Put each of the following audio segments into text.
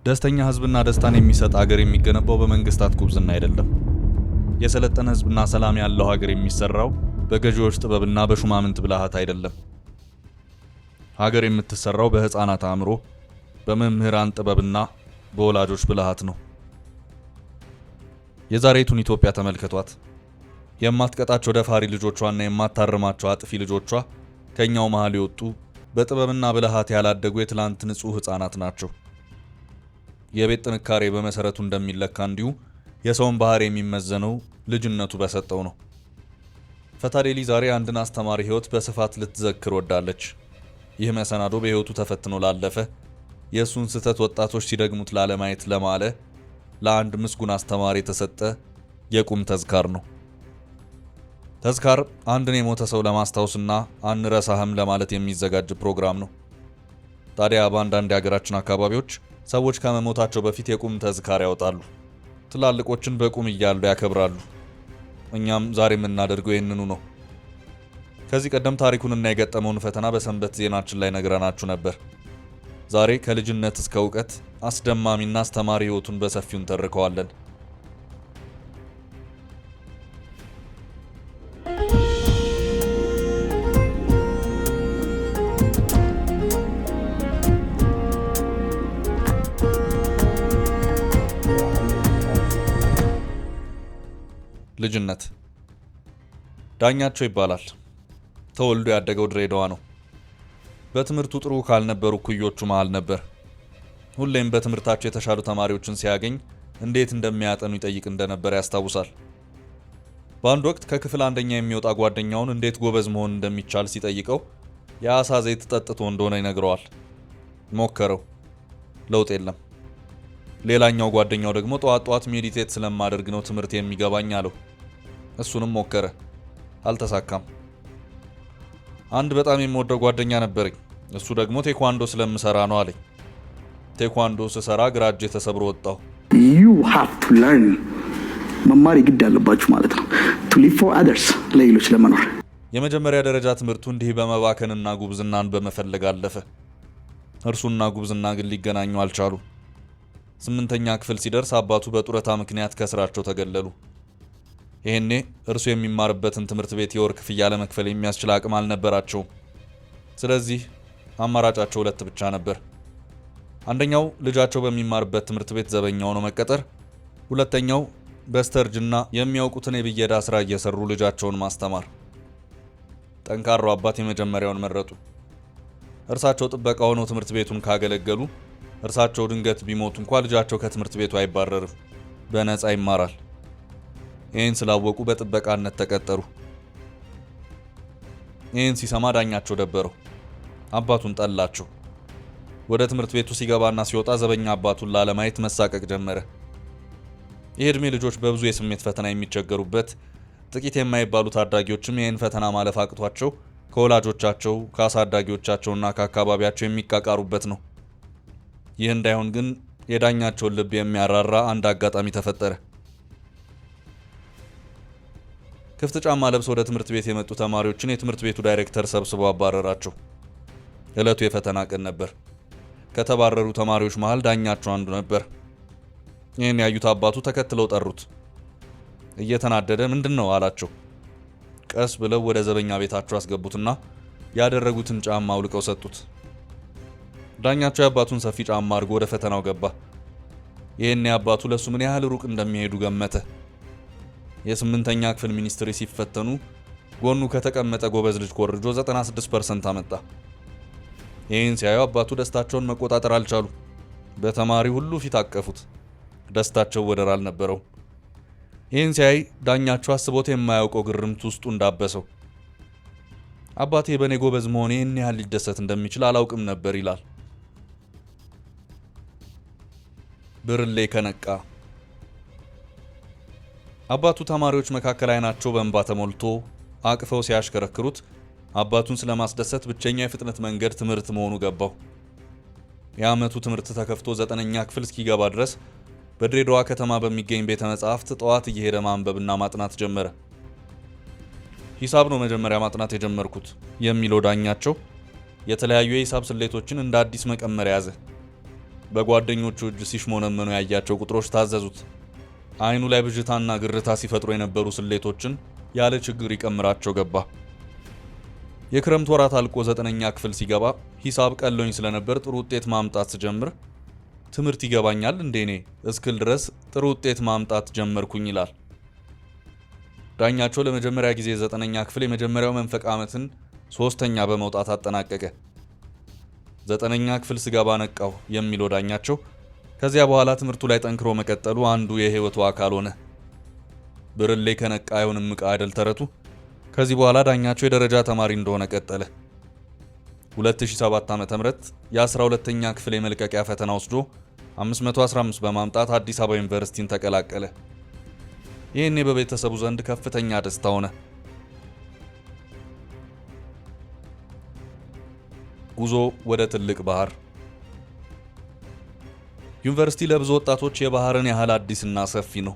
ደስተኛ ህዝብና ደስታን የሚሰጥ ሀገር የሚገነባው በመንግስታት ጉብዝና አይደለም። የሰለጠነ ህዝብና ሰላም ያለው ሀገር የሚሰራው በገዢዎች ጥበብና በሹማምንት ብልሃት አይደለም። ሀገር የምትሰራው በህፃናት አእምሮ፣ በመምህራን ጥበብና በወላጆች ብልሃት ነው። የዛሬቱን ኢትዮጵያ ተመልከቷት። የማትቀጣቸው ደፋሪ ልጆቿና የማታርማቸው አጥፊ ልጆቿ ከኛው መሃል የወጡ በጥበብና ብልሃት ያላደጉ የትላንት ንጹህ ህፃናት ናቸው። የቤት ጥንካሬ በመሰረቱ እንደሚለካ እንዲሁ የሰውን ባህሪ የሚመዘነው ልጅነቱ በሰጠው ነው። ፈታሌሊ ዛሬ አንድን አስተማሪ ህይወት በስፋት ልትዘክር ወዳለች። ይህ መሰናዶ በህይወቱ ተፈትኖ ላለፈ የእሱን ስህተት ወጣቶች ሲደግሙት ላለማየት ለማለ ለአንድ ምስጉን አስተማሪ የተሰጠ የቁም ተዝካር ነው። ተዝካር አንድን የሞተ ሰው ለማስታወስና አንረሳህም ለማለት የሚዘጋጅ ፕሮግራም ነው። ታዲያ በአንዳንድ የሀገራችን አካባቢዎች ሰዎች ከመሞታቸው በፊት የቁም ተዝካር ያወጣሉ። ትላልቆችን በቁም እያሉ ያከብራሉ። እኛም ዛሬ የምናደርገው ይህንኑ ነው። ከዚህ ቀደም ታሪኩንና የገጠመውን ፈተና በሰንበት ዜናችን ላይ ነግረናችሁ ነበር። ዛሬ ከልጅነት እስከ እውቀት አስደማሚና አስተማሪ ህይወቱን በሰፊው እንተርከዋለን። ልጅነት ዳኛቸው ይባላል። ተወልዶ ያደገው ድሬዳዋ ነው። በትምህርቱ ጥሩ ካልነበሩ ኩዮቹ መሃል ነበር። ሁሌም በትምህርታቸው የተሻሉ ተማሪዎችን ሲያገኝ እንዴት እንደሚያጠኑ ይጠይቅ እንደነበር ያስታውሳል። በአንድ ወቅት ከክፍል አንደኛ የሚወጣ ጓደኛውን እንዴት ጎበዝ መሆን እንደሚቻል ሲጠይቀው የአሳ ዘይት ጠጥቶ እንደሆነ ይነግረዋል። ሞከረው፣ ለውጥ የለም። ሌላኛው ጓደኛው ደግሞ ጠዋት ሜዲቴት ስለማደርግ ነው ትምህርት የሚገባኝ አለው። እሱንም ሞከረ፣ አልተሳካም። አንድ በጣም የምወደው ጓደኛ ነበረኝ። እሱ ደግሞ ቴኳንዶ ስለምሰራ ነው አለኝ። ቴኳንዶ ስሰራ ግራ እጄ ተሰብሮ ወጣሁ። you have to learn መማር ግድ ያለባችሁ ማለት ነው to live for others ለሌሎች ለመኖር። የመጀመሪያ ደረጃ ትምህርቱ እንዲህ በመባከንና ጉብዝናን በመፈለግ አለፈ። እርሱና ጉብዝና ግን ሊገናኙ አልቻሉ። 8ኛ ክፍል ሲደርስ አባቱ በጡረታ ምክንያት ከስራቸው ተገለሉ። ይሄኔ እርሱ የሚማርበትን ትምህርት ቤት የወር ክፍያ ለመክፈል የሚያስችል አቅም አልነበራቸውም። ስለዚህ አማራጫቸው ሁለት ብቻ ነበር። አንደኛው ልጃቸው በሚማርበት ትምህርት ቤት ዘበኛ ሆኖ መቀጠር፣ ሁለተኛው በስተርጅና የሚያውቁትን የብየዳ ስራ እየሰሩ ልጃቸውን ማስተማር። ጠንካራው አባት የመጀመሪያውን መረጡ። እርሳቸው ጥበቃ ሆነው ትምህርት ቤቱን ካገለገሉ እርሳቸው ድንገት ቢሞቱ እንኳን ልጃቸው ከትምህርት ቤቱ አይባረርም፣ በነፃ ይማራል። ይህን ስላወቁ በጥበቃነት ተቀጠሩ። ይህን ሲሰማ ዳኛቸው ደበረው። አባቱን ጠላቸው። ወደ ትምህርት ቤቱ ሲገባና ሲወጣ ዘበኛ አባቱን ላለማየት መሳቀቅ ጀመረ። ይህ ዕድሜ ልጆች በብዙ የስሜት ፈተና የሚቸገሩበት፣ ጥቂት የማይባሉ ታዳጊዎችም ይህን ፈተና ማለፍ አቅቷቸው ከወላጆቻቸው ከአሳዳጊዎቻቸውና ከአካባቢያቸው የሚቃቃሩበት ነው። ይህ እንዳይሆን ግን የዳኛቸውን ልብ የሚያራራ አንድ አጋጣሚ ተፈጠረ። ክፍት ጫማ ለብሰው ወደ ትምህርት ቤት የመጡ ተማሪዎችን የትምህርት ቤቱ ዳይሬክተር ሰብስቦ አባረራቸው። ዕለቱ የፈተና ቀን ነበር። ከተባረሩ ተማሪዎች መሃል ዳኛቸው አንዱ ነበር። ይህን ያዩት አባቱ ተከትለው ጠሩት። እየተናደደ ምንድን ነው አላቸው። ቀስ ብለው ወደ ዘበኛ ቤታቸው አስገቡትና ያደረጉትን ጫማ አውልቀው ሰጡት። ዳኛቸው የአባቱን ሰፊ ጫማ አድርጎ ወደ ፈተናው ገባ። ይህን አባቱ ለሱ ምን ያህል ሩቅ እንደሚሄዱ ገመተ። የ8ኛ ክፍል ሚኒስትሪ ሲፈተኑ ጎኑ ከተቀመጠ ጎበዝ ልጅ ኮርጆ 96% አመጣ። ይህን ሲያዩ አባቱ ደስታቸውን መቆጣጠር አልቻሉ። በተማሪ ሁሉ ፊት አቀፉት። ደስታቸው ወደር አልነበረው። ይህን ሲያይ ዳኛቸው አስቦት የማያውቀው ግርምት ውስጡ እንዳበሰው። አባቴ በእኔ ጎበዝ መሆኔ ይህን ያህል ሊደሰት እንደሚችል አላውቅም ነበር ይላል። ብርሌ ከነቃ። አባቱ ተማሪዎች መካከል አይናቸው በእንባ ተሞልቶ አቅፈው ሲያሽከረክሩት አባቱን ስለማስደሰት ብቸኛው የፍጥነት መንገድ ትምህርት መሆኑ ገባው። የዓመቱ ትምህርት ተከፍቶ 9ኛ ክፍል እስኪገባ ድረስ በድሬዳዋ ከተማ በሚገኝ ቤተ መጻሕፍት ጠዋት እየሄደ ማንበብና ማጥናት ጀመረ። ሂሳብ ነው መጀመሪያ ማጥናት የጀመርኩት የሚለው ዳኛቸው የተለያዩ የሂሳብ ስሌቶችን እንደ አዲስ መቀመር ያዘ። በጓደኞቹ እጅ ሲሽሞነመኑ ያያቸው ቁጥሮች ታዘዙት። አይኑ ላይ ብዥታና ግርታ ሲፈጥሩ የነበሩ ስሌቶችን ያለ ችግር ይቀምራቸው ገባ። የክረምት ወራት አልቆ 9ኛ ክፍል ሲገባ ሂሳብ ቀሎኝ ስለነበር ጥሩ ውጤት ማምጣት ስጀምር ትምህርት ይገባኛል እንደኔ እስክል ድረስ ጥሩ ውጤት ማምጣት ጀመርኩኝ ይላል። ዳኛቸው ለመጀመሪያ ጊዜ 9ኛ ክፍል የመጀመሪያው መንፈቅ ዓመትን 3ኛ በመውጣት አጠናቀቀ። 9ኛ ክፍል ስገባ ነቃው የሚለው ዳኛቸው ከዚያ በኋላ ትምህርቱ ላይ ጠንክሮ መቀጠሉ አንዱ የህይወቱ አካል ሆነ። ብርሌ ከነቃ አይሆንም ዕቃ አይደል ተረቱ። ከዚህ በኋላ ዳኛቸው የደረጃ ተማሪ እንደሆነ ቀጠለ። 2007 ዓ.ም የ12ኛ ክፍል የመልቀቂያ ፈተና ወስዶ 515 በማምጣት አዲስ አበባ ዩኒቨርሲቲን ተቀላቀለ። ይህኔ በቤተሰቡ ዘንድ ከፍተኛ ደስታ ሆነ። ጉዞ ወደ ትልቅ ባህር። ዩኒቨርሲቲ ለብዙ ወጣቶች የባህርን ያህል አዲስና ሰፊ ነው።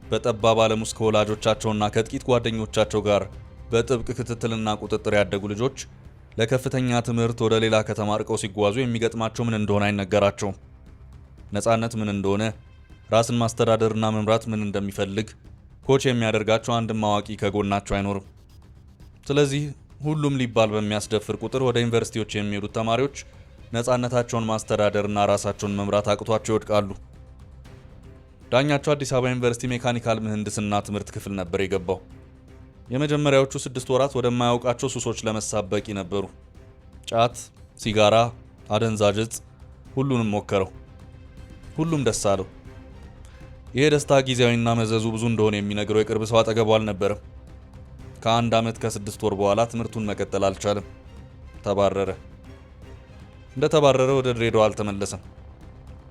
በጠባብ ዓለም ውስጥ ከወላጆቻቸውና ከጥቂት ጓደኞቻቸው ጋር በጥብቅ ክትትልና ቁጥጥር ያደጉ ልጆች ለከፍተኛ ትምህርት ወደ ሌላ ከተማ ርቀው ሲጓዙ የሚገጥማቸው ምን እንደሆነ አይነገራቸውም። ነፃነት ምን እንደሆነ፣ ራስን ማስተዳደርና መምራት ምን እንደሚፈልግ ኮች የሚያደርጋቸው አንድም አዋቂ ከጎናቸው አይኖርም። ስለዚህ ሁሉም ሊባል በሚያስደፍር ቁጥር ወደ ዩኒቨርሲቲዎች የሚሄዱት ተማሪዎች ነፃነታቸውን ማስተዳደርና ራሳቸውን መምራት አቅቷቸው ይወድቃሉ። ዳኛቸው አዲስ አበባ ዩኒቨርሲቲ ሜካኒካል ምህንድስና ትምህርት ክፍል ነበር የገባው። የመጀመሪያዎቹ 6 ወራት ወደማያውቃቸው ሱሶች ለመሳብ በቂ ነበሩ። ጫት፣ ሲጋራ፣ አደንዛዥ ዕፅ ሁሉንም ሞከረው። ሁሉም ደስ አለው። ይሄ ደስታ ጊዜያዊና መዘዙ ብዙ እንደሆነ የሚነግረው የቅርብ ሰው አጠገቡ አልነበረም። ከ1 ዓመት ከ6 ወር በኋላ ትምህርቱን መቀጠል አልቻለም። ተባረረ። እንደተባረረ ወደ ድሬዳዋ አልተመለሰም።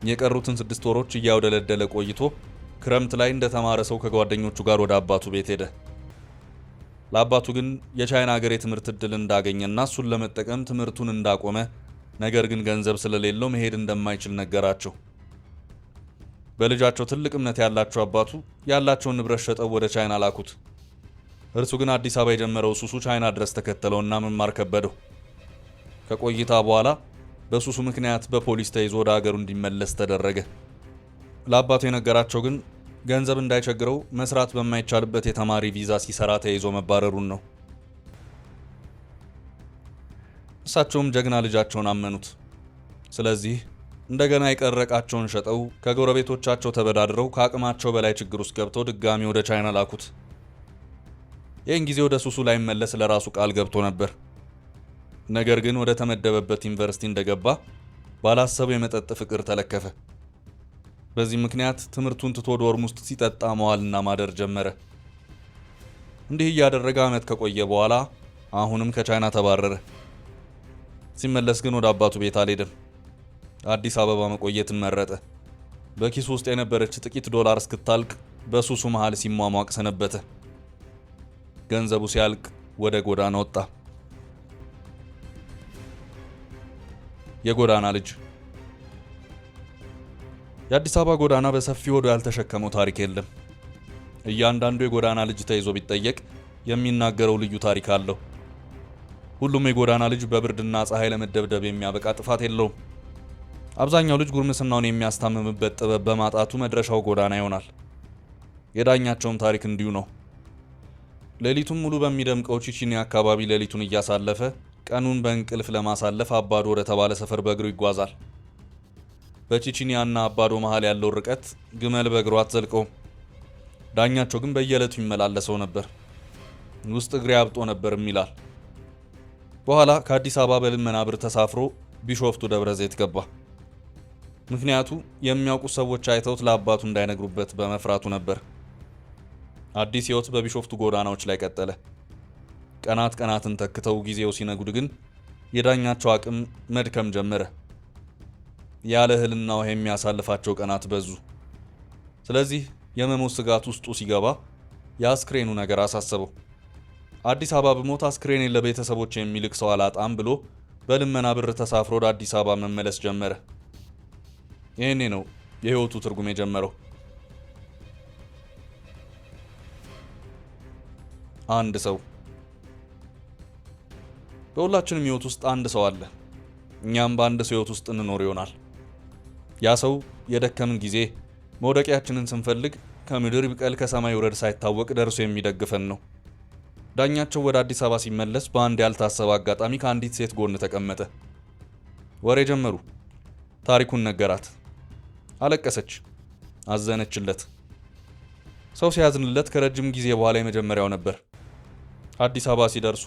የቀሩትን 6 ወሮች እያወደለደለ ቆይቶ ክረምት ላይ እንደተማረ ሰው ከጓደኞቹ ጋር ወደ አባቱ ቤት ሄደ። ለአባቱ ግን የቻይና ሀገር የትምህርት ዕድል እንዳገኘና እሱን ለመጠቀም ትምህርቱን እንዳቆመ፣ ነገር ግን ገንዘብ ስለሌለው መሄድ እንደማይችል ነገራቸው። በልጃቸው ትልቅ እምነት ያላቸው አባቱ ያላቸውን ንብረት ሸጠው ወደ ቻይና ላኩት። እርሱ ግን አዲስ አበባ የጀመረው ሱሱ ቻይና ድረስ ተከተለውና መማር ከበደው። ከቆይታ በኋላ በሱሱ ምክንያት በፖሊስ ተይዞ ወደ ሀገሩ እንዲመለስ ተደረገ። ለአባቱ የነገራቸው ግን ገንዘብ እንዳይቸግረው መስራት በማይቻልበት የተማሪ ቪዛ ሲሰራ ተይዞ መባረሩን ነው። እሳቸውም ጀግና ልጃቸውን አመኑት። ስለዚህ እንደገና የቀረቃቸውን ሸጠው ከጎረቤቶቻቸው ተበዳድረው ከአቅማቸው በላይ ችግር ውስጥ ገብተው ድጋሚ ወደ ቻይና ላኩት። ይህን ጊዜ ወደ ሱሱ ላይ መለስ ለራሱ ቃል ገብቶ ነበር። ነገር ግን ወደ ተመደበበት ዩኒቨርሲቲ እንደገባ ባላሰበው የመጠጥ ፍቅር ተለከፈ። በዚህ ምክንያት ትምህርቱን ትቶ ዶርም ውስጥ ሲጠጣ መዋልና ማደር ጀመረ። እንዲህ እያደረገ ዓመት ከቆየ በኋላ አሁንም ከቻይና ተባረረ። ሲመለስ ግን ወደ አባቱ ቤት አልሄደም። አዲስ አበባ መቆየትን መረጠ። በኪሱ ውስጥ የነበረች ጥቂት ዶላር እስክታልቅ በሱሱ መሃል ሲሟሟቅ ሰነበተ። ገንዘቡ ሲያልቅ ወደ ጎዳና ወጣ። የጎዳና ልጅ። የአዲስ አበባ ጎዳና በሰፊ ሆዱ ያልተሸከመው ታሪክ የለም። እያንዳንዱ የጎዳና ልጅ ተይዞ ቢጠየቅ የሚናገረው ልዩ ታሪክ አለው። ሁሉም የጎዳና ልጅ በብርድና ፀሐይ ለመደብደብ የሚያበቃ ጥፋት የለውም። አብዛኛው ልጅ ጉርምስናውን የሚያስታምምበት ጥበብ በማጣቱ መድረሻው ጎዳና ይሆናል። የዳኛቸውም ታሪክ እንዲሁ ነው። ሌሊቱን ሙሉ በሚደምቀው ቺቺኒያ አካባቢ ሌሊቱን እያሳለፈ ቀኑን በእንቅልፍ ለማሳለፍ አባዶ ወደ ተባለ ሰፈር በእግሩ ይጓዛል። በቺቺኒያና አባዶ መሃል ያለው ርቀት ግመል በእግሩ አትዘልቀውም። ዳኛቸው ግን በየዕለቱ ይመላለሰው ነበር። ውስጥ እግሬ አብጦ ነበርም ይላል። በኋላ ከአዲስ አበባ በልመና ብር ተሳፍሮ ቢሾፍቱ ደብረ ዘይት ገባ። ምክንያቱ የሚያውቁ ሰዎች አይተውት ለአባቱ እንዳይነግሩበት በመፍራቱ ነበር። አዲስ ሕይወት በቢሾፍቱ ጎዳናዎች ላይ ቀጠለ። ቀናት ቀናትን ተክተው ጊዜው ሲነጉድ ግን የዳኛቸው አቅም መድከም ጀመረ። ያለ እህልና ውሃ የሚያሳልፋቸው ቀናት በዙ። ስለዚህ የመሞት ስጋት ውስጡ ሲገባ የአስክሬኑ ነገር አሳሰበው። አዲስ አበባ ብሞት አስክሬኔን ለቤተሰቦች የሚልክ ሰው አላጣም ብሎ በልመና ብር ተሳፍሮ ወደ አዲስ አበባ መመለስ ጀመረ። ይህኔ ነው የህይወቱ ትርጉም የጀመረው። አንድ ሰው። በሁላችንም ህይወት ውስጥ አንድ ሰው አለ። እኛም በአንድ ሰው ህይወት ውስጥ እንኖር ይሆናል። ያ ሰው የደከምን ጊዜ መውደቂያችንን ስንፈልግ ከምድር ቢቀል ከሰማይ ውረድ ሳይታወቅ ደርሶ የሚደግፈን ነው። ዳኛቸው ወደ አዲስ አበባ ሲመለስ በአንድ ያልታሰበ አጋጣሚ ከአንዲት ሴት ጎን ተቀመጠ። ወሬ ጀመሩ። ታሪኩን ነገራት። አለቀሰች፣ አዘነችለት። ሰው ሲያዝንለት ከረጅም ጊዜ በኋላ የመጀመሪያው ነበር። አዲስ አበባ ሲደርሱ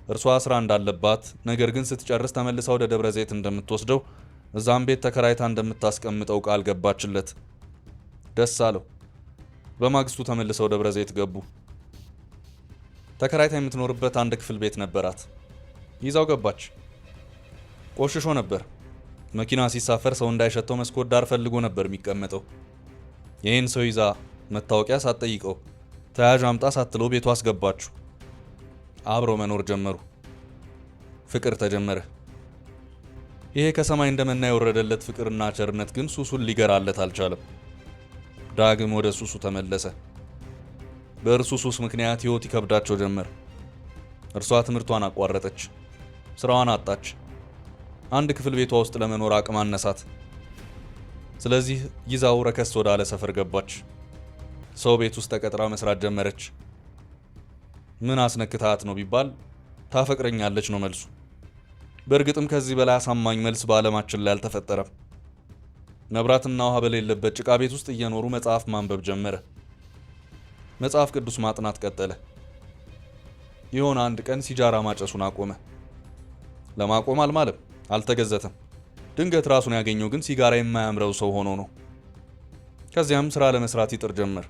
እርሷ ስራ እንዳለባት፣ ነገር ግን ስትጨርስ ተመልሳ ወደ ደብረ ዘይት እንደምትወስደው፣ እዛም ቤት ተከራይታ እንደምታስቀምጠው ቃል ገባችለት። ደስ አለው። በማግስቱ ተመልሰው ደብረ ዘይት ገቡ። ተከራይታ የምትኖርበት አንድ ክፍል ቤት ነበራት። ይዛው ገባች። ቆሽሾ ነበር። መኪና ሲሳፈር ሰው እንዳይሸተው መስኮት ዳር ፈልጎ ነበር የሚቀመጠው። ይህን ሰው ይዛ መታወቂያ ሳትጠይቀው ተያዥ አምጣ ሳትለው ቤቷ አስገባችሁ። አብረው መኖር ጀመሩ። ፍቅር ተጀመረ። ይሄ ከሰማይ እንደመና የወረደለት ፍቅርና ቸርነት ግን ሱሱን ሊገራለት አልቻለም። ዳግም ወደ ሱሱ ተመለሰ። በእርሱ ሱስ ምክንያት ሕይወት ይከብዳቸው ጀመር። እርሷ ትምህርቷን አቋረጠች፣ ስራዋን አጣች። አንድ ክፍል ቤቷ ውስጥ ለመኖር አቅም አነሳት። ስለዚህ ይዛው ረከስ ወዳለ ሰፈር ገባች። ሰው ቤት ውስጥ ተቀጥራ መስራት ጀመረች። ምን አስነክታት ነው ቢባል ታፈቅረኛለች ነው መልሱ። በእርግጥም ከዚህ በላይ አሳማኝ መልስ በዓለማችን ላይ አልተፈጠረም። መብራትና ውሃ በሌለበት ጭቃ ቤት ውስጥ እየኖሩ መጽሐፍ ማንበብ ጀመረ። መጽሐፍ ቅዱስ ማጥናት ቀጠለ። የሆነ አንድ ቀን ሲጃራ ማጨሱን አቆመ። ለማቆም አልማለም፣ አልተገዘተም። ድንገት ራሱን ያገኘው ግን ሲጋራ የማያምረው ሰው ሆኖ ነው። ከዚያም ስራ ለመስራት ይጥር ጀመር።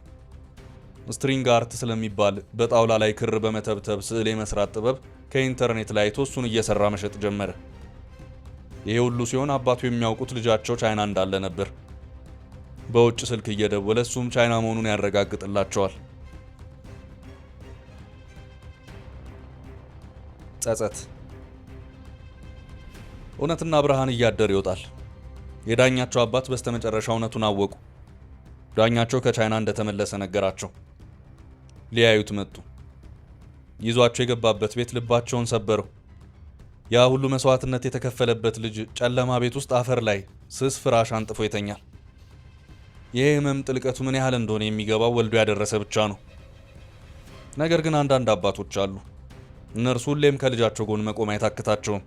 ስትሪንግ አርት ስለሚባል በጣውላ ላይ ክር በመተብተብ ስዕል የመስራት ጥበብ ከኢንተርኔት ላይ አይቶ እሱን እየሰራ መሸጥ ጀመረ። ይሄ ሁሉ ሲሆን አባቱ የሚያውቁት ልጃቸው ቻይና እንዳለ ነበር። በውጭ ስልክ እየደወለ እሱም ቻይና መሆኑን ያረጋግጥላቸዋል። ጸጸት። እውነትና ብርሃን እያደር ይወጣል። የዳኛቸው አባት በስተመጨረሻ እውነቱን አወቁ። ዳኛቸው ከቻይና እንደተመለሰ ነገራቸው። ሊያዩት መጡ። ይዟቸው የገባበት ቤት ልባቸውን ሰበረው። ያ ሁሉ መስዋዕትነት የተከፈለበት ልጅ ጨለማ ቤት ውስጥ አፈር ላይ ስስ ፍራሽ አንጥፎ ይተኛል። ይህ ህመም ጥልቀቱ ምን ያህል እንደሆነ የሚገባው ወልዶ ያደረሰ ብቻ ነው። ነገር ግን አንዳንድ አባቶች አሉ። እነርሱ ሁሌም ከልጃቸው ጎን መቆም አይታክታቸውም።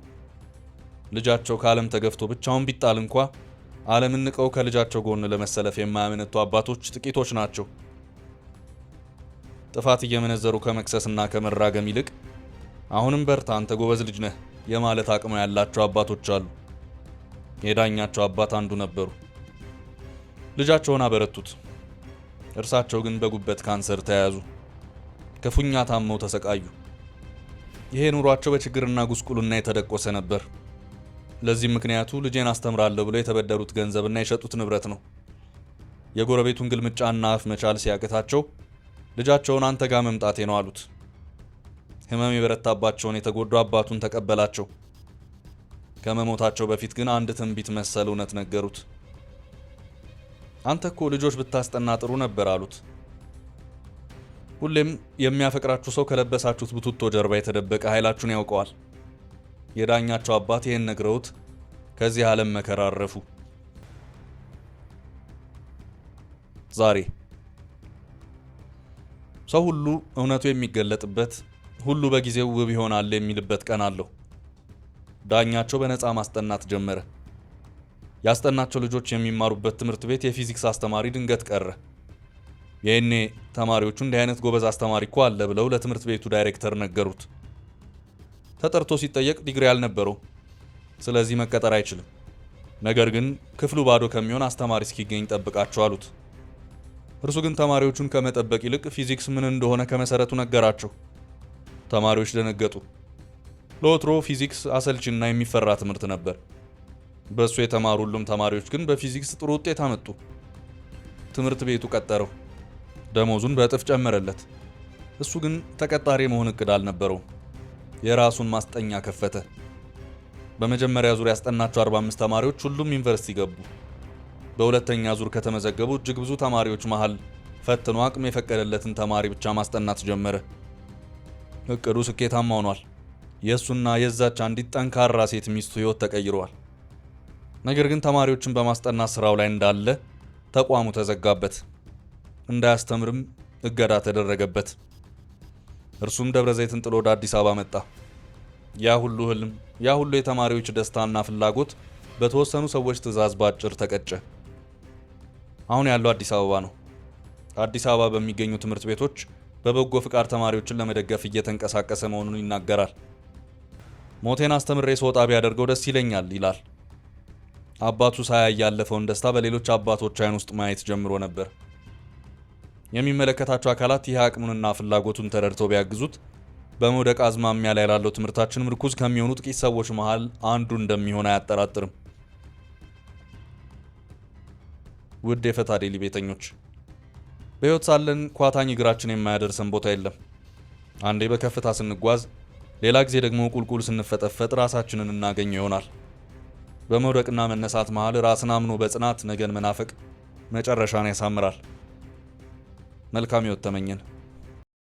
ልጃቸው ከዓለም ተገፍቶ ብቻውን ቢጣል እንኳ ዓለምን ንቀው ከልጃቸው ጎን ለመሰለፍ የማያመነቱ አባቶች ጥቂቶች ናቸው። ጥፋት እየመነዘሩ ከመክሰስና ከመራገም ይልቅ አሁንም በርታ፣ አንተ ጎበዝ ልጅ ነህ የማለት አቅም ያላቸው አባቶች አሉ። የዳኛቸው አባት አንዱ ነበሩ። ልጃቸውን አበረቱት። እርሳቸው ግን በጉበት ካንሰር ተያያዙ። ክፉኛ ታመው ተሰቃዩ። ይሄ ኑሯቸው በችግርና ጉስቁልና የተደቆሰ ነበር። ለዚህም ምክንያቱ ልጄን አስተምራለሁ ብለው የተበደሩት ገንዘብና የሸጡት ንብረት ነው። የጎረቤቱን ግልምጫና አፍ መቻል ሲያቅታቸው ልጃቸውን አንተ ጋር መምጣቴ ነው አሉት። ህመም የበረታባቸውን የተጎዱ አባቱን ተቀበላቸው። ከመሞታቸው በፊት ግን አንድ ትንቢት መሰል እውነት ነገሩት። አንተ እኮ ልጆች ብታስጠና ጥሩ ነበር አሉት። ሁሌም የሚያፈቅራችሁ ሰው ከለበሳችሁት ቡትቶ ጀርባ የተደበቀ ኃይላችሁን ያውቀዋል። የዳኛቸው አባት ይህን ነግረውት ከዚህ ዓለም መከራ አረፉ። ዛሬ ሰው ሁሉ እውነቱ የሚገለጥበት፣ ሁሉ በጊዜው ውብ ይሆናል የሚልበት ቀን አለው። ዳኛቸው በነፃ ማስጠናት ጀመረ። ያስጠናቸው ልጆች የሚማሩበት ትምህርት ቤት የፊዚክስ አስተማሪ ድንገት ቀረ። ይህኔ ተማሪዎቹ እንዲህ አይነት ጎበዝ አስተማሪ እኮ አለ ብለው ለትምህርት ቤቱ ዳይሬክተር ነገሩት። ተጠርቶ ሲጠየቅ ዲግሪ አልነበረው፣ ስለዚህ መቀጠር አይችልም። ነገር ግን ክፍሉ ባዶ ከሚሆን አስተማሪ እስኪገኝ ጠብቃቸው አሉት። እርሱ ግን ተማሪዎቹን ከመጠበቅ ይልቅ ፊዚክስ ምን እንደሆነ ከመሰረቱ ነገራቸው። ተማሪዎች ደነገጡ። ለወትሮ ፊዚክስ አሰልችና የሚፈራ ትምህርት ነበር። በእሱ የተማሩ ሁሉም ተማሪዎች ግን በፊዚክስ ጥሩ ውጤት አመጡ። ትምህርት ቤቱ ቀጠረው፣ ደሞዙን በእጥፍ ጨመረለት። እሱ ግን ተቀጣሪ መሆን እቅድ አልነበረውም። የራሱን ማስጠኛ ከፈተ። በመጀመሪያ ዙር ያስጠናቸው 45 ተማሪዎች ሁሉም ዩኒቨርሲቲ ገቡ። በሁለተኛ ዙር ከተመዘገቡ እጅግ ብዙ ተማሪዎች መሃል ፈትኖ አቅም የፈቀደለትን ተማሪ ብቻ ማስጠናት ጀመረ። እቅዱ ስኬታማ ሆኗል። የእሱና የዛች አንዲት ጠንካራ ሴት ሚስቱ ህይወት ተቀይረዋል። ነገር ግን ተማሪዎችን በማስጠናት ስራው ላይ እንዳለ ተቋሙ ተዘጋበት። እንዳያስተምርም እገዳ ተደረገበት። እርሱም ደብረ ዘይትን ጥሎ ወደ አዲስ አበባ መጣ። ያ ሁሉ ህልም፣ ያ ሁሉ የተማሪዎች ደስታና ፍላጎት በተወሰኑ ሰዎች ትዕዛዝ ባጭር ተቀጨ። አሁን ያለው አዲስ አበባ ነው። አዲስ አበባ በሚገኙ ትምህርት ቤቶች በበጎ ፍቃድ ተማሪዎችን ለመደገፍ እየተንቀሳቀሰ መሆኑን ይናገራል። ሞቴን አስተምሬ ስወጣ ቢያደርገው ደስ ይለኛል ይላል። አባቱ ሳያይ ያለፈውን ደስታ በሌሎች አባቶች አይን ውስጥ ማየት ጀምሮ ነበር። የሚመለከታቸው አካላት ይህ አቅሙንና ፍላጎቱን ተረድተው ቢያግዙት በመውደቅ አዝማሚያ ላይ ላለው ትምህርታችን ምርኩዝ ከሚሆኑ ጥቂት ሰዎች መሃል አንዱ እንደሚሆን አያጠራጥርም። ውድ የፈታ ዴሊ ቤተኞች፣ በሕይወት ሳለን ኳታኝ እግራችን የማያደርሰን ቦታ የለም። አንዴ በከፍታ ስንጓዝ፣ ሌላ ጊዜ ደግሞ ቁልቁል ስንፈጠፈጥ ራሳችንን እናገኘው ይሆናል። በመውደቅና መነሳት መሃል ራስን አምኖ በጽናት ነገን መናፈቅ መጨረሻን ያሳምራል። መልካም ሕይወት ተመኘን።